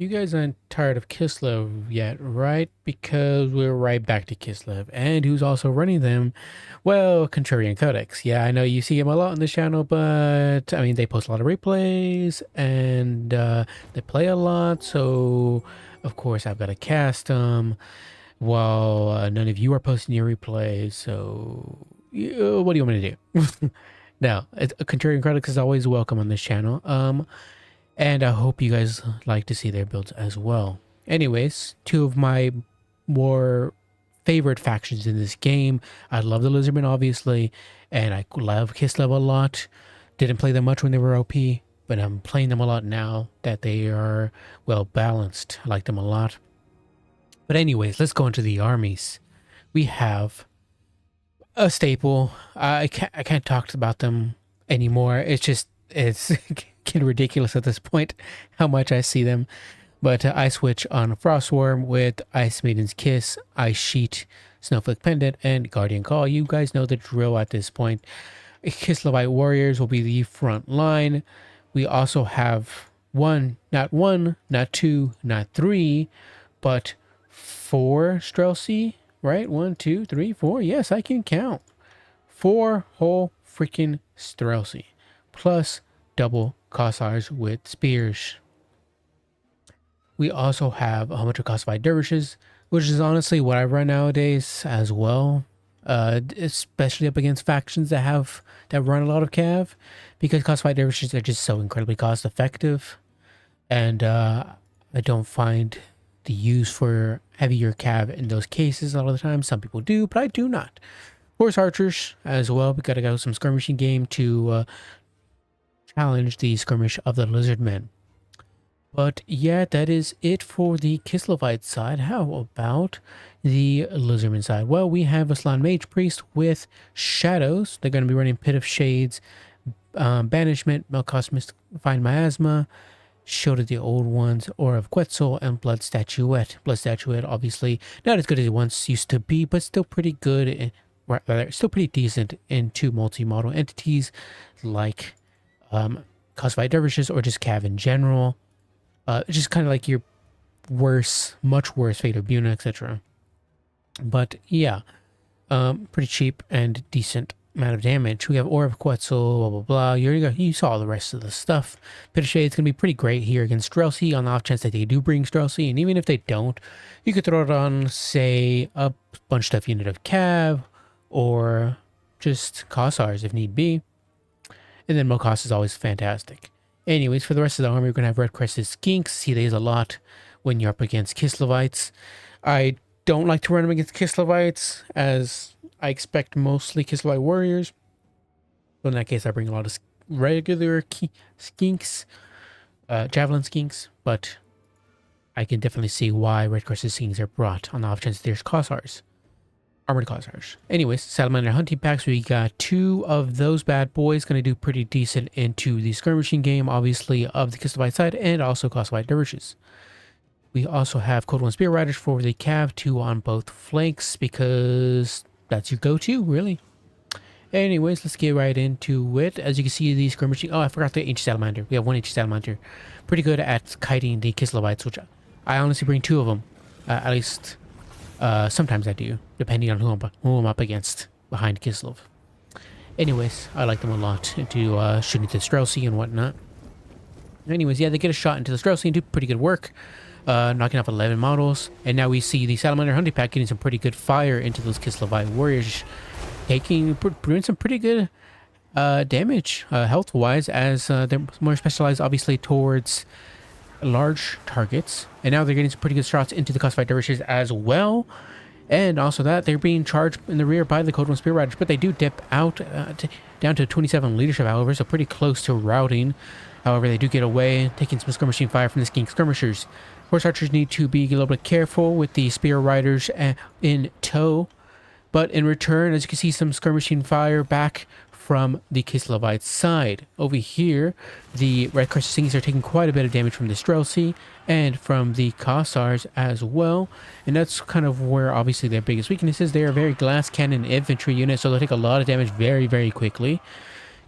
You guys aren't tired of Kislev yet, right? Because we're right back to Kislev. And who's also running them? Well, Contrarian Codex. Yeah, I know you see him a lot on this channel, but I mean, they post a lot of replays and they play a lot. So, of course, I've got to cast them while none of you are posting your replays. So, what do you want me to do? Now, Contrarian Codex is always welcome on this channel. And I hope you guys like to see their builds as well. Anyways, two of my more favorite factions in this game. I love the Lizardmen, obviously, and I love Kislev a lot. Didn't play them much when they were OP, but I'm playing them a lot now that they are well balanced. I like them a lot. But anyways, let's go into the armies. We have a staple. I can't talk about them anymore. It's getting ridiculous at this point how much I see them. But I switch on Frostworm with Ice Maiden's Kiss, Ice Sheet, Snowflake Pendant, and Guardian Call. You guys know the drill at this point. Kislevite Warriors will be the front line. We also have not one, not two, not three, but four Streltsy, right? 1, 2, 3, 4. Yes, I can count. 4 whole freaking Streltsy, plus double Cossars with spears. We also have a whole bunch of Cossite dervishes, which is honestly what I run nowadays as well, especially up against factions that run a lot of cav, because Cossite dervishes are just so incredibly cost effective, and I don't find the use for heavier cav in those cases a lot of the time. Some people do, but I do not. Horse archers as well. We gotta go some skirmishing game to challenge the skirmish of the Lizardmen. But yeah, that is it for the Kislevite side. How about the Lizardman side? Well, we have a Slan Mage Priest with Shadows. They're going to be running Pit of Shades, Banishment, Melkos Find Miasma, Shield of the Old Ones, Aura of Quetzal, and Blood Statuette. Blood Statuette, obviously, not as good as it once used to be, but still pretty good, still pretty decent into multi-model entities like Cosby Dervishes or just Cav in general. Just kind of like your much worse Fate of Buna, etc. But yeah, pretty cheap and decent amount of damage. We have Aura of Quetzal, blah, blah, blah. You saw the rest of the stuff. Pit of Shade's going to be pretty great here against Streltsy on the off chance that they do bring Streltsy. And even if they don't, you could throw it on, say, a bunch of stuff unit of Cav or just Cossars if need be. And then Mokos is always fantastic. Anyways, for the rest of the army, we're going to have Red Crested Skinks. See these a lot when you're up against Kislevites. I don't like to run them against Kislevites, as I expect mostly Kislevite warriors. So in that case, I bring a lot of regular Skinks, Javelin Skinks, but I can definitely see why Red Crested Skinks are brought on the off chance there's Cossars. Armored Cossars. Anyways, Salamander Hunting Packs, we got 2 of those bad boys. Going to do pretty decent into the skirmishing game, obviously, of the Kislevite side, and also Cossite Dervishes. We also have Code 1 Spear Riders for the Cav, 2 on both flanks, because that's your go-to, really. Anyways, let's get right into it. As you can see, the skirmishing... Oh, I forgot the Ancient Salamander. We have 1 Ancient Salamander. Pretty good at kiting the Kislevites, which I honestly bring 2 of them, at least... sometimes I do, depending on who I'm up against behind Kislev. Anyways, I like them a lot to shoot into the Streltsy and whatnot. Anyways, yeah, they get a shot into the Streltsy and do pretty good work, knocking off 11 models. And now we see the Salamander Hunting Pack getting some pretty good fire into those Kislevite warriors, doing some pretty good damage health-wise, as they're more specialized, obviously, towards large targets, and now they're getting some pretty good shots into the Cossite Dervishes as well. And also that they're being charged in the rear by the Code 1 Spear Riders, but they do dip out down to 27 leadership, however, so pretty close to routing. However, they do get away, taking some skirmishing fire from the Skink skirmishers. Horse archers need to be a little bit careful with the Spear Riders in tow, but in return, as you can see, some skirmishing fire back from the Kislevite side. Over here, the Red Crested Skinks are taking quite a bit of damage from the Streltsy and from the Cossars as well. And that's kind of where obviously their biggest weakness is. They are a very glass cannon infantry unit, so they'll take a lot of damage very, very quickly.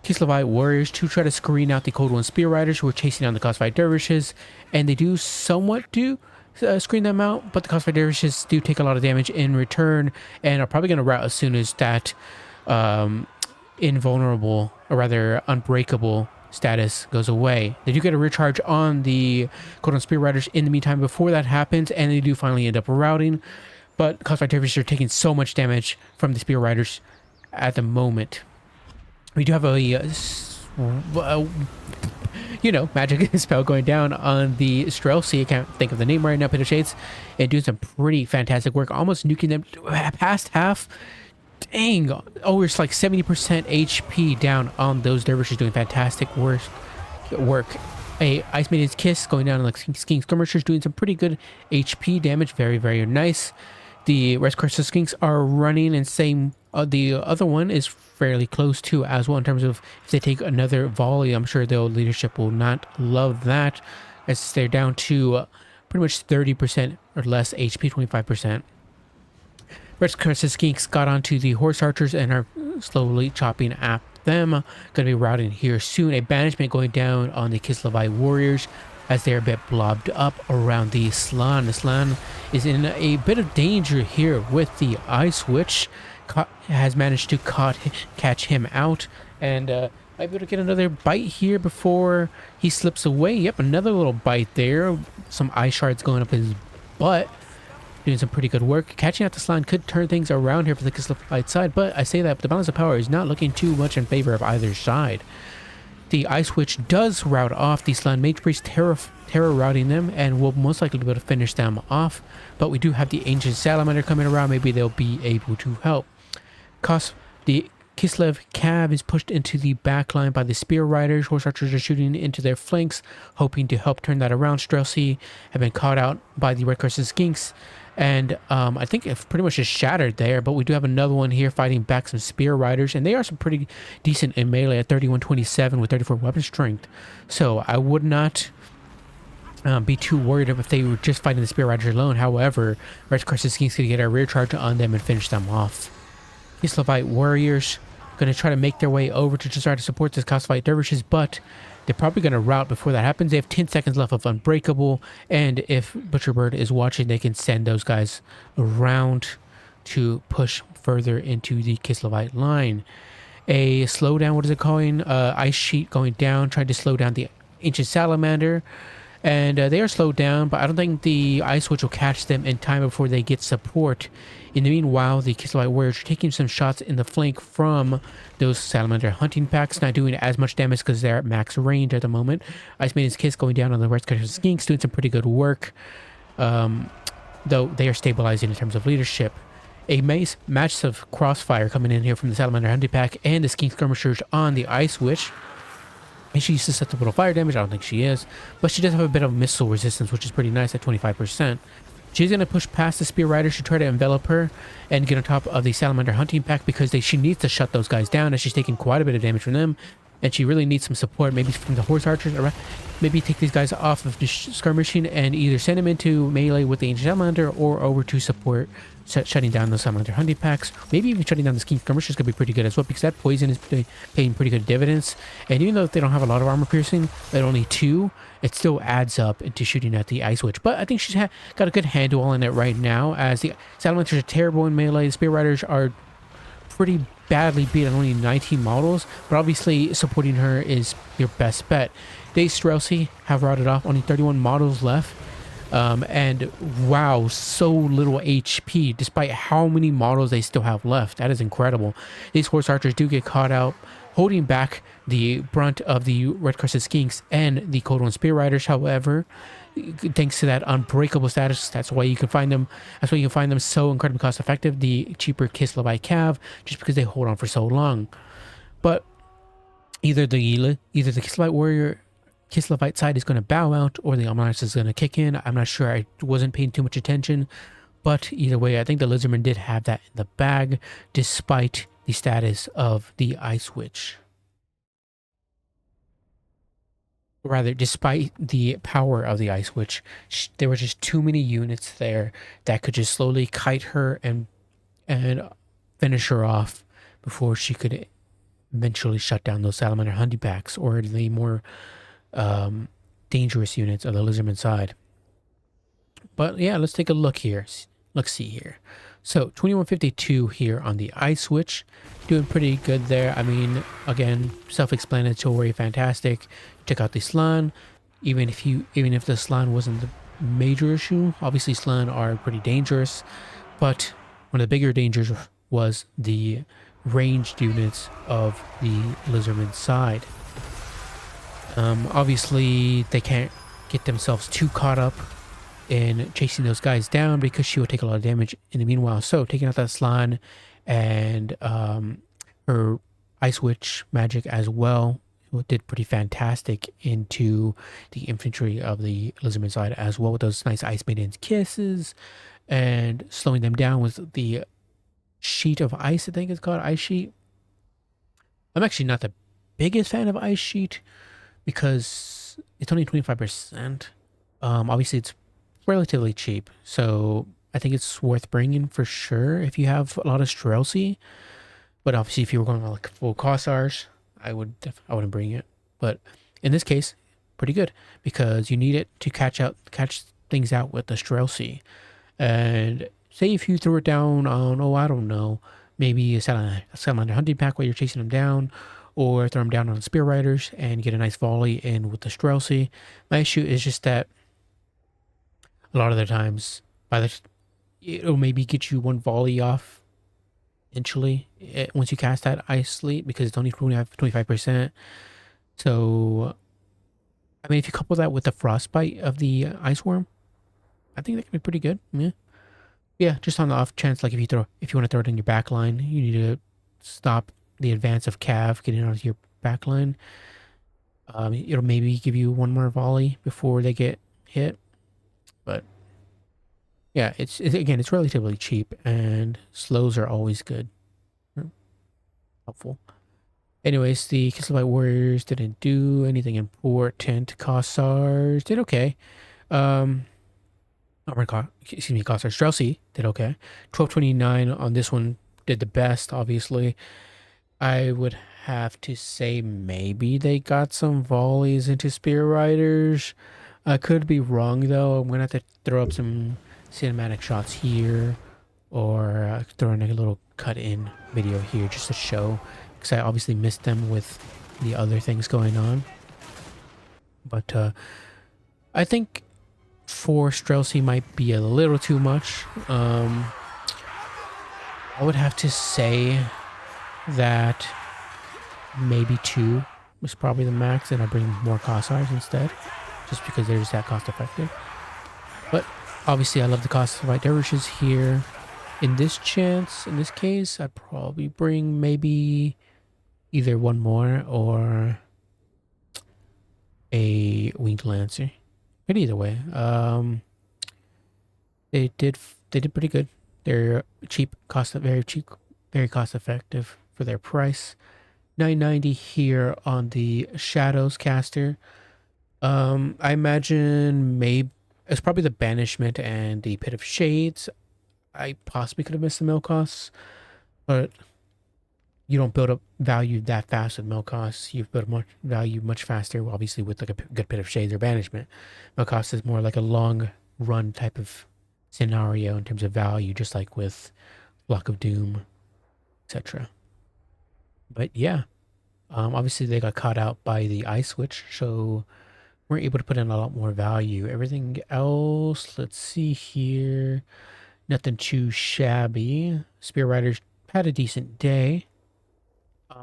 Kislevite warriors to try to screen out the Cold One Spear Riders who are chasing down the Kislevites dervishes, and they do somewhat screen them out, but the Kislevites dervishes do take a lot of damage in return and are probably going to rout as soon as that invulnerable, or rather unbreakable status goes away. They do get a recharge on the Cold One Spear Riders in the meantime before that happens, and they do finally end up routing, but Kislevites dervishes are taking so much damage from the Spear Riders at the moment. We do have a magic spell going down on the Streltsy. I can't think of the name right now, Pit of Shades, and doing some pretty fantastic work, almost nuking them past half. Dang, oh, it's like 70% HP down on those dervishes, doing fantastic work. A Ice Maiden's Kiss going down on like Skiing Skirmishers, doing some pretty good HP damage. Very, very nice. The Red Crest Skinks are running, and same the other one is fairly close to as well in terms of if they take another volley. I'm sure their leadership will not love that, as they're down to pretty much 30% or less HP, 25%. Red Crest Skinks got onto the Horse Archers and are slowly chopping at them. Going to be routing here soon. A banishment going down on the Kislevite warriors as they're a bit blobbed up around the Slann. The Slann is in a bit of danger here with the Ice Witch. Has managed to catch him out, and might be able to get another bite here before he slips away. Yep, another little bite there. Some ice shards going up his butt. Doing some pretty good work. Catching out the Slann could turn things around here for the Kislevite side, but I say that the balance of power is not looking too much in favor of either side. The Ice Witch does rout off the Slann Mage Priest, terror routing them, and will most likely be able to finish them off. But we do have the Ancient Salamander coming around. Maybe they'll be able to help. The Kislev Cav is pushed into the back line by the Spear Riders. Horse Archers are shooting into their flanks, hoping to help turn that around. Streltsy have been caught out by the Red Crescent Skinks, and I think it's pretty much just shattered there, but we do have another one here fighting back some Spear Riders, and they are some pretty decent in melee at 3127 with 34 weapon strength. So I would not be too worried if they were just fighting the Spear Riders alone. However, Red Crescent Skinks could get a rear charge on them and finish them off. Kislevite warriors going to try to make their way over to just try to support this Kislevites dervishes, but they're probably going to rout before that happens. They have 10 seconds left of Unbreakable, and if Butcherbird is watching, they can send those guys around to push further into the Kislevite line. A slowdown, what is it calling? Ice Sheet going down, trying to slow down the Ancient Salamander. And they are slowed down, but I don't think the Ice Witch will catch them in time before they get support. In the meanwhile, the Kislevite warriors are taking some shots in the flank from those Salamander hunting packs, not doing as much damage because they're at max range at the moment. Ice Maiden's Kiss going down on the Red Crescent Skinks, doing some pretty good work, though they are stabilizing in terms of leadership. A massive crossfire coming in here from the Salamander hunting pack and the Skink Skirmishers on the Ice Witch. Is she susceptible to fire damage? I don't think she is, but she does have a bit of missile resistance, which is pretty nice at 25%. She's going to push past the Spear Riders to try to envelop her and get on top of the Salamander hunting pack because she needs to shut those guys down, as she's taking quite a bit of damage from them, and she really needs some support, maybe from the Horse Archers, or maybe take these guys off of the skirmishing and either send them into melee with the Ancient Salamander or over to support shutting down those Salamander hunting packs. Maybe even shutting down the Skink Skirmishers could be pretty good as well, because that poison is paying pretty good dividends. And even though they don't have a lot of armor piercing, at only 2, it still adds up into shooting at the Ice Witch. But I think she's got a good handle on it right now, as the Salamanders are terrible in melee. The Spear Riders are pretty badly beat on only 19 models, but obviously supporting her is your best bet. They Streltsy have routed off, only 31 models left. And wow, so little HP despite how many models they still have left. That is incredible. These Horse Archers do get caught out, holding back the brunt of the Red Crescent Skinks and the Cold One Spear Riders. However, thanks to that unbreakable status, that's why you can find them. That's why you can find them so incredibly cost effective. The cheaper Kislevite Cav, just because they hold on for so long. But either the Kislevite warrior, Kislevite side is going to bow out, or the Alliance is going to kick in. I'm not sure. I wasn't paying too much attention, but either way, I think the Lizardmen did have that in the bag, despite the status of the Ice Witch. Rather, despite the power of the Ice Witch, there were just too many units there that could just slowly kite her and finish her off before she could eventually shut down those salamander huntingpacks or the more dangerous units of the Lizardmen side. But yeah, let's take a look here. Let's see here. So 2152 here on the ice switch, doing pretty good there. I mean, again, self-explanatory, fantastic. Check out the slan. Even if the slan wasn't the major issue, obviously slan are pretty dangerous, but one of the bigger dangers was the ranged units of the Lizardman side. Obviously, they can't get themselves too caught up in chasing those guys down because she will take a lot of damage in the meanwhile. So taking out that slan and her ice witch magic as well did pretty fantastic into the infantry of the Lizardman side as well, with those nice ice maidens kisses and slowing them down with the sheet of ice. I think it's called ice sheet. I'm actually not the biggest fan of ice sheet because it's only 25%. Obviously it's relatively cheap, so I think it's worth bringing for sure if you have a lot of Streltsy. But obviously if you were going like full Cossars, I wouldn't bring it. But in this case, pretty good because you need it to catch things out with the Streltsy. And say if you threw it down on, I don't know, maybe a salamander hunting pack while you're chasing them down, or throw them down on spear riders and get a nice volley in with the Streltsy. My issue is just that a lot of the times, it'll maybe get you one volley off eventually once you cast that ice sleep because it's only 25%. So, I mean, if you couple that with the frostbite of the ice worm, I think that could be pretty good. Yeah. Just on the off chance, like if you want to throw it in your back line, you need to stop the advance of Cav getting onto your back line. It'll maybe give you one more volley before they get hit. But yeah, it's relatively cheap, and slows are always good. Helpful. Anyways, the Kislevite warriors didn't do anything important. Kossars did okay. Kossars Streltsy did okay. 1229 on this one did the best, obviously. I would have to say maybe they got some volleys into spear riders. I could be wrong though. I'm gonna have to throw up some cinematic shots here, or throw in a little cut-in video here just to show, because I obviously missed them with the other things going on. But I think 4 Streltsy might be a little too much. I would have to say that maybe 2 was probably the max, and I bring more Cossars instead, just because they're just that cost effective. But obviously I love the Kislevites dervishes here. In this case, I'd probably bring maybe either one more or a winged lancer. But either way, they did pretty good. They're very cost effective for their price. 990 here on the Shadows caster. I imagine maybe it's probably the Banishment and the Pit of Shades. I possibly could have missed the mill costs, but you don't build up value that fast with mill costs. You build up value much faster, obviously, with like a good Pit of Shades or Banishment. Mill costs is more like a long run type of scenario in terms of value, just like with Block of Doom, etc. But yeah, obviously they got caught out by the ice switch, so we're able to put in a lot more value. Everything else, let's see here, nothing too shabby. Spear Riders had a decent day.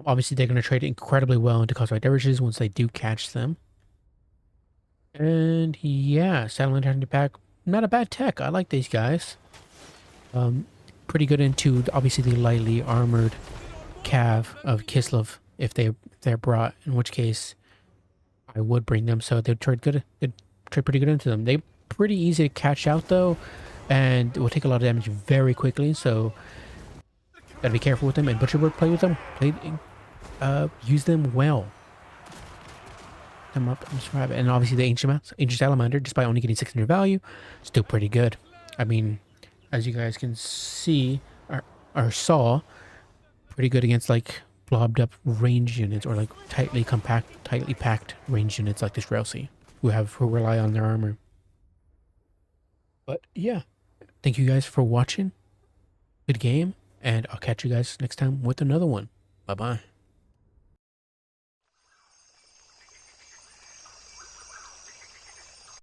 Obviously they're going to trade incredibly well into Kislevites dervishes once they do catch them. And yeah, Salamander Hunting Pack, not a bad tech. I like these guys. Pretty good into obviously the lightly armored Cav of Kislev if they're brought, in which case I would bring them. So they'd trade pretty good into them. They're pretty easy to catch out though, and will take a lot of damage very quickly. So gotta be careful with them. And Butcherbird, play with them. Use them well. Them up and survive. And obviously the Ancient Salamander, just by only getting 600 value, still pretty good. I mean, as you guys can see or saw, pretty good against like blobbed up range units, or like tightly packed range units like this Rousey, who rely on their armor. But yeah, thank you guys for watching. Good game, and I'll catch you guys next time with another one. Bye bye.